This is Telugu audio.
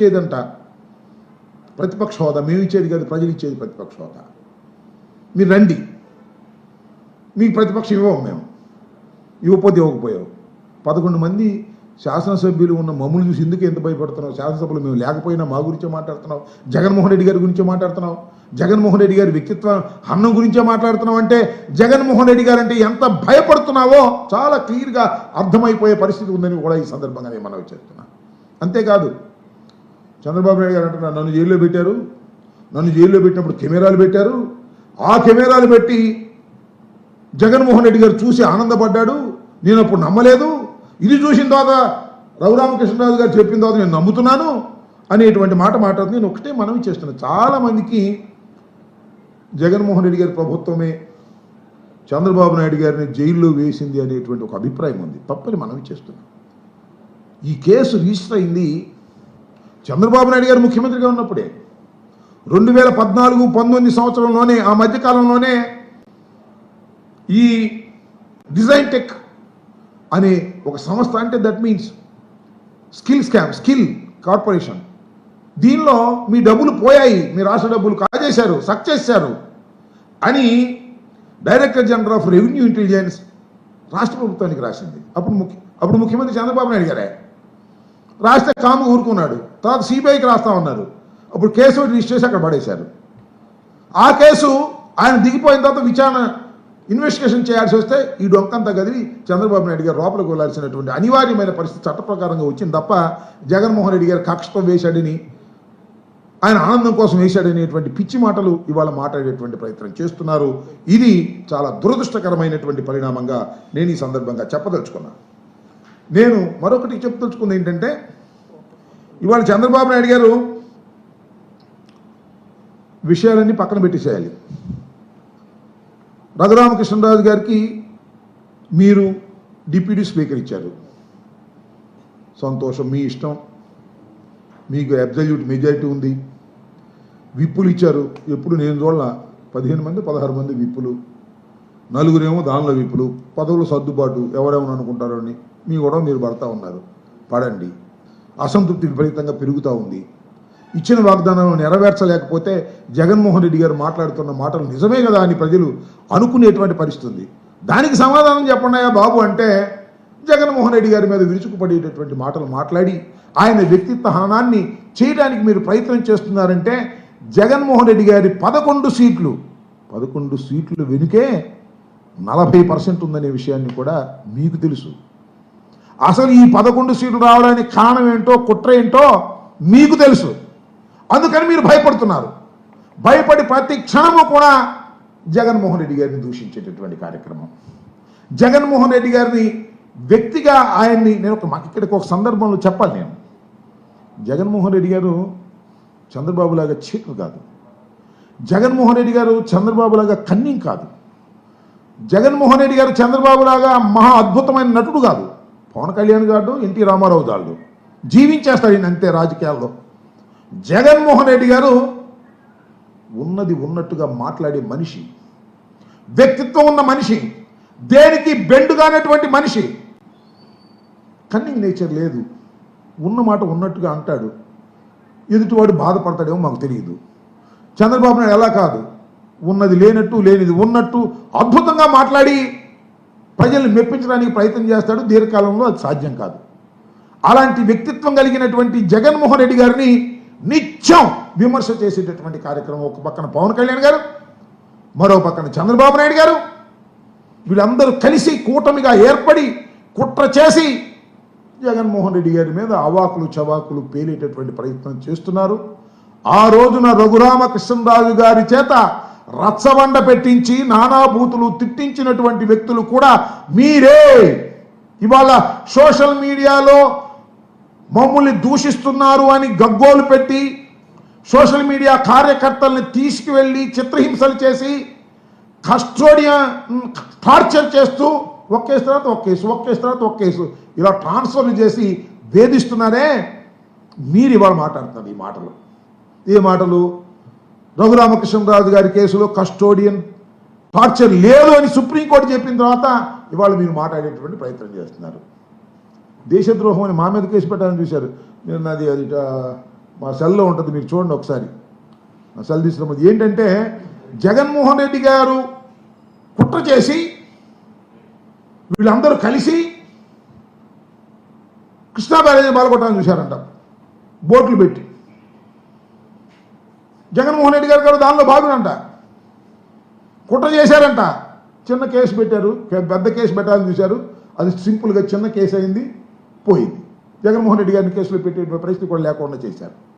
ఇచ్చేదంట ప్రతిపక్ష హోదా, మేము ఇచ్చేది కాదు, ప్రజలు ఇచ్చేది ప్రతిపక్ష హోదా. మీరు రండి, మీకు ప్రతిపక్షం ఇవ్వము, మేము ఇవ్వకపోతే ఇవ్వకపోయావు. 11 మంది శాసనసభ్యులు ఉన్న మమ్మల్ని చూసి ఎందుకు ఎంత భయపడుతున్నావు? శాసనసభలో మేము లేకపోయినా మా గురించే మాట్లాడుతున్నావు, జగన్మోహన్ రెడ్డి గారి గురించే మాట్లాడుతున్నావు, జగన్మోహన్ రెడ్డి గారి వ్యక్తిత్వం అన్నం గురించే మాట్లాడుతున్నావు. అంటే జగన్మోహన్ రెడ్డి గారు అంటే ఎంత భయపడుతున్నావో చాలా క్లియర్గా అర్థమైపోయే పరిస్థితి ఉందని కూడా ఈ సందర్భంగా నేను మనవి చేస్తున్నా. అంతేకాదు, చంద్రబాబు నాయుడు గారు అంటున్నారు, నన్ను జైల్లో పెట్టారు, నన్ను జైల్లో పెట్టినప్పుడు కెమెరాలు పెట్టారు, ఆ కెమెరాలు పెట్టి జగన్మోహన్ రెడ్డి గారు చూసి ఆనందపడ్డాడు, నేను అప్పుడు నమ్మలేదు, ఇది చూసిన తర్వాత రఘురామకృష్ణరాజు గారు చెప్పిన తర్వాత నేను నమ్ముతున్నాను అనేటువంటి మాట మాట్లాడుతుంది. నేను ఒకటే మనవి చేస్తున్నాను, చాలామందికి జగన్మోహన్ రెడ్డి గారి ప్రభుత్వమే చంద్రబాబు నాయుడు గారిని జైల్లో వేసింది అనేటువంటి ఒక అభిప్రాయం ఉంది. తప్పని మనవి చేస్తున్నాను. ఈ కేసు రిజిస్టర్ అయింది చంద్రబాబు నాయుడు గారు ముఖ్యమంత్రిగా ఉన్నప్పుడే. 2014-19 సంవత్సరంలోనే, ఆ మధ్యకాలంలోనే ఈ డిజైన్ టెక్ అనే ఒక సంస్థ, అంటే దట్ మీన్స్ స్కిల్ కార్పొరేషన్, దీనిలో మీ డబ్బులు పోయాయి, మీ రాష్ట్ర డబ్బులు కాజేశారు, సక్ చేశారు అని director general of revenue intelligence రాష్ట్ర ప్రభుత్వానికి రాసింది. అప్పుడు ముఖ్యమంత్రి చంద్రబాబు నాయుడు గారే రాస్తే కాము ఊరుకున్నాడు. తర్వాత సిబిఐకి రాస్తా ఉన్నారు. అప్పుడు కేసు రిజిస్టర్ చేసి అక్కడ పడేశారు. ఆ కేసు ఆయన దిగిపోయిన తర్వాత విచారణ ఇన్వెస్టిగేషన్ చేయాల్సి వస్తే ఈ డొంకంతా కదిలి చంద్రబాబు నాయుడు గారు లోపలికి వెళ్ళాల్సినటువంటి అనివార్యమైన పరిస్థితి చట్ట ప్రకారంగా వచ్చింది తప్ప జగన్మోహన్ రెడ్డి గారు కక్షతో వేశాడని, ఆయన ఆనందం కోసం వేశాడనేటువంటి పిచ్చి మాటలు ఇవాళ మాట్లాడేటువంటి ప్రయత్నం చేస్తున్నారు. ఇది చాలా దురదృష్టకరమైనటువంటి పరిణామంగా నేను ఈ సందర్భంగా చెప్పదలుచుకున్నాను. నేను మరొకటి చెప్పదలుచుకుంది ఏంటంటే, ఇవాళ చంద్రబాబు నాయుడు గారు విషయాలన్నీ పక్కన పెట్టేసేయాలి. రఘురామకృష్ణరాజు గారికి మీరు డిప్యూటీ స్పీకర్ ఇచ్చారు, సంతోషం, మీ ఇష్టం, మీకు అబ్సల్యూట్ మెజారిటీ ఉంది. విప్పులు ఇచ్చారు, ఎప్పుడు నేను చూడాల 15 మంది 16 మంది విప్పులు, 4 దానిలో విప్పులు, పదవులు సర్దుబాటు, ఎవరేమని అనుకుంటారో అని మీ కూడా మీరు పడతా ఉన్నారు. పడండి. అసంతృప్తి విపరీతంగా పెరుగుతూ ఉంది. ఇచ్చిన వాగ్దానాలను నెరవేర్చలేకపోతే జగన్మోహన్ రెడ్డి గారు మాట్లాడుతున్న మాటలు నిజమే కదా అని ప్రజలు అనుకునేటువంటి పరిస్థితి ఉంది. దానికి సమాధానం చెప్పండియా బాబు అంటే జగన్మోహన్ రెడ్డి గారి మీద విరుచుకుపడేటటువంటి మాటలు మాట్లాడి ఆయన వ్యక్తిత్వ హననాన్ని చేయడానికి మీరు ప్రయత్నం చేస్తున్నారంటే, జగన్మోహన్ రెడ్డి గారి 11 సీట్లు వెనుకే 40% ఉందనే విషయాన్ని కూడా మీకు తెలుసు. అసలు ఈ 11 సీట్లు రావడానికి కారణం ఏంటో, కుట్ర ఏంటో మీకు తెలుసు. అందుకని మీరు భయపడుతున్నారు. భయపడి ప్రతి క్షణము కూడా జగన్మోహన్ రెడ్డి గారిని దూషించేటటువంటి కార్యక్రమం, జగన్మోహన్ రెడ్డి గారిని వ్యక్తిగా ఆయన్ని నేను ఇక్కడికి ఒక సందర్భంలో చెప్పాలి. నేను జగన్మోహన్ రెడ్డి గారు చంద్రబాబు లాగా చీటర్ కాదు, జగన్మోహన్ రెడ్డి గారు చంద్రబాబు లాగా కన్నింగ్ కాదు, జగన్మోహన్ రెడ్డి గారు చంద్రబాబు లాగా మహా అద్భుతమైన నటుడు కాదు. పవన్ కళ్యాణ్ గారు, ఎన్టీ రామారావు గారు జీవించేస్తారు ఈయన అంతే రాజకీయాల్లో. జగన్మోహన్ రెడ్డి గారు ఉన్నది ఉన్నట్టుగా మాట్లాడే మనిషి, వ్యక్తిత్వం ఉన్న మనిషి, దేనికి బెండుగానటువంటి మనిషి. కన్నింగ్ నేచర్ లేదు, ఉన్న మాట ఉన్నట్టుగా అంటాడు. ఎదుటివాడు బాధపడతాడేమో మాకు తెలియదు. చంద్రబాబు నాయుడు ఎలా కాదు, ఉన్నది లేనట్టు లేనిది ఉన్నట్టు అద్భుతంగా మాట్లాడి ప్రజల్ని మెప్పించడానికి ప్రయత్నం చేస్తాడు. దీర్ఘకాలంలో అది సాధ్యం కాదు. అలాంటి వ్యక్తిత్వం కలిగినటువంటి జగన్మోహన్ రెడ్డి గారిని నిత్యం విమర్శ చేసేటటువంటి కార్యక్రమం ఒక పక్కన పవన్ కళ్యాణ్ గారు, మరో పక్కన చంద్రబాబు నాయుడు గారు, వీళ్ళందరూ కలిసి కూటమిగా ఏర్పడి కుట్ర చేసి జగన్మోహన్ రెడ్డి గారి మీద అవాకులు చవాకులు పేలేటటువంటి ప్రయత్నం చేస్తున్నారు. ఆ రోజున రఘురామకృష్ణరాజు గారి చేత రచ్చబండ పెట్టించి నానాభూతులు తిట్టించినటువంటి వ్యక్తులు కూడా మీరే. ఇవాళ సోషల్ మీడియాలో మమ్మల్ని దూషిస్తున్నారు అని గగ్గోలు పెట్టి సోషల్ మీడియా కార్యకర్తల్ని తీసుకువెళ్ళి చిత్రహింసలు చేసి కస్టోడియన్ టార్చర్ చేస్తూ ఒక కేసు తర్వాత ఒక కేసు ఇలా ట్రాన్స్ఫర్ చేసి వేధిస్తున్నారే. మీరు ఇవాళ మాట్లాడుతున్నారు ఈ మాటలు. ఏ మాటలు? రఘురామకృష్ణరాజు గారి కేసులో కస్టోడియన్ టార్చర్ లేదు అని సుప్రీంకోర్టు చెప్పిన తర్వాత ఇవాళ మీరు మాట్లాడేటువంటి ప్రయత్నం చేస్తున్నారు. దేశద్రోహం అని మా మీద కేసు పెట్టాలని చూశారు. నేను అది మా సెల్లో ఉంటుంది, మీరు చూడండి ఒకసారి. మా సెల్ తీసుకున్నది ఏంటంటే, జగన్మోహన్ రెడ్డి గారు కుట్ర చేసి వీళ్ళందరూ కలిసి కృష్ణా బ్యారేజీ బాలకొట్టాలని చూశారంట, బోట్లు పెట్టి. జగన్మోహన్ రెడ్డి గారు దానిలో భాగనంట, కుట్ర చేశారంట. చిన్న కేసు పెట్టారు, పెద్ద కేసు పెట్టాలని చూశారు, అది సింపుల్గా చిన్న కేసు అయింది, పోయింది. జగన్మోహన్ రెడ్డి గారిని కేసులో పెట్టే పరిస్థితి కూడా లేకుండా చేశారు.